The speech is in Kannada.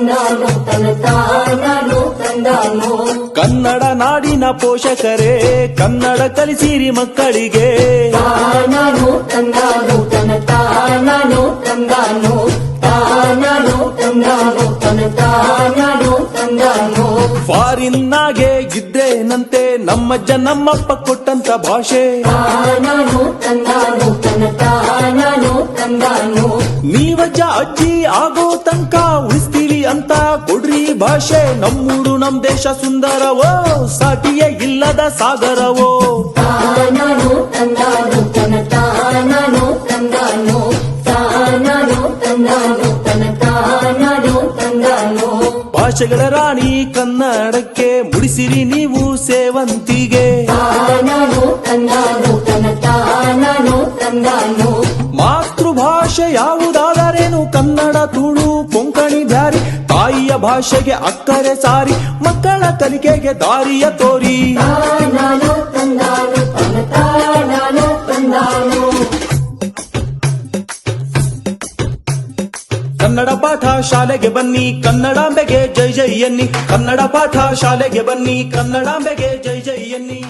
ತಂದಾನು ತನ ತಾನಾನು ತಂದಾನು. ಕನ್ನಡ ನಾಡಿನ ಪೋಷಕರೇ ಕನ್ನಡ ಕಲಿಸಿರಿ ಮಕ್ಕಳಿಗೆ. ತಾನಾನು ತಂದಾನು ತನ ತಾನಾನು ತಂದಾನು. ತಾನಾನು ತಂದಾನು ತನ ತಾನಾನು ತಂದಾನು. ಫಾರಿನ್ನಾಗೆ ಇದ್ದೇನಂತೆ ನಮ್ಮಜ್ಜ ನಮ್ಮಪ್ಪ ಕೊಟ್ಟಂತ ಭಾಷೆ. ತಾನಾನು ತಂದಾನು ತನ ತಾನಾನು ತಂದಾನು. ನೀವಜ್ಜ ಅಜ್ಜಿ ಆಗೋ ತನಕ ಉಳಿಸ್ತೀವಿ ಅಂತ ಕೊಡ್ರಿ ಭಾಷೆ. ನಮ್ಮೂರು ನಮ್ ದೇಶ ಸುಂದರವೋ ಸಾಟಿಯೇ ಇಲ್ಲದ ಸಾಗರವೋ. ತಾನಾನು ತಂದಾನು ತನ ತಾನಾನು ತಂದಾನು. ತಾನಾನು ತಂದಾನು ತನ ತಾನಾನು ತಂದಾನು. ಭಾಷೆಗಳ ರಾಣಿ ಕನ್ನಡಕ್ಕೆ ಮುಡಿಸಿರಿ ನೀವು ಸೇವಂತಿಗೆ. ತಾನಾನು ತಂದಾನು ತನ ತಾನಾನು ತಂದಾನು. ಮಾತೃಭಾಷೆ ಯಾವುದಾದರೇನು ಕನ್ನಡ ತುಳು ಕೊಂಕಣಿ ಬ್ಯಾರಿ. ತಾಯಿಯ ಭಾಷೆಗೆ ಅಕ್ಕರೆ ಸಾರಿ ಮಕ್ಕಳ ಕಲಿಕೆಗೆ ದಾರಿಯ ತೋರಿ. ತಾನಾನು ತಂದಾನು ತನ ತಾನಾನು ತಂದಾನು. ಕನ್ನಡ ಪಾಠ ಶಾಲೆಗೆ ಬನ್ನಿ ಕನ್ನಡಾಂಬೆಗೆ ಜೈ ಜೈ ಎನ್ನಿ. ಕನ್ನಡ ಪಾಠ ಶಾಲೆಗೆ ಬನ್ನಿ ಕನ್ನಡಾಂಬೆಗೆ ಜೈ ಜೈ ಎನ್ನಿ.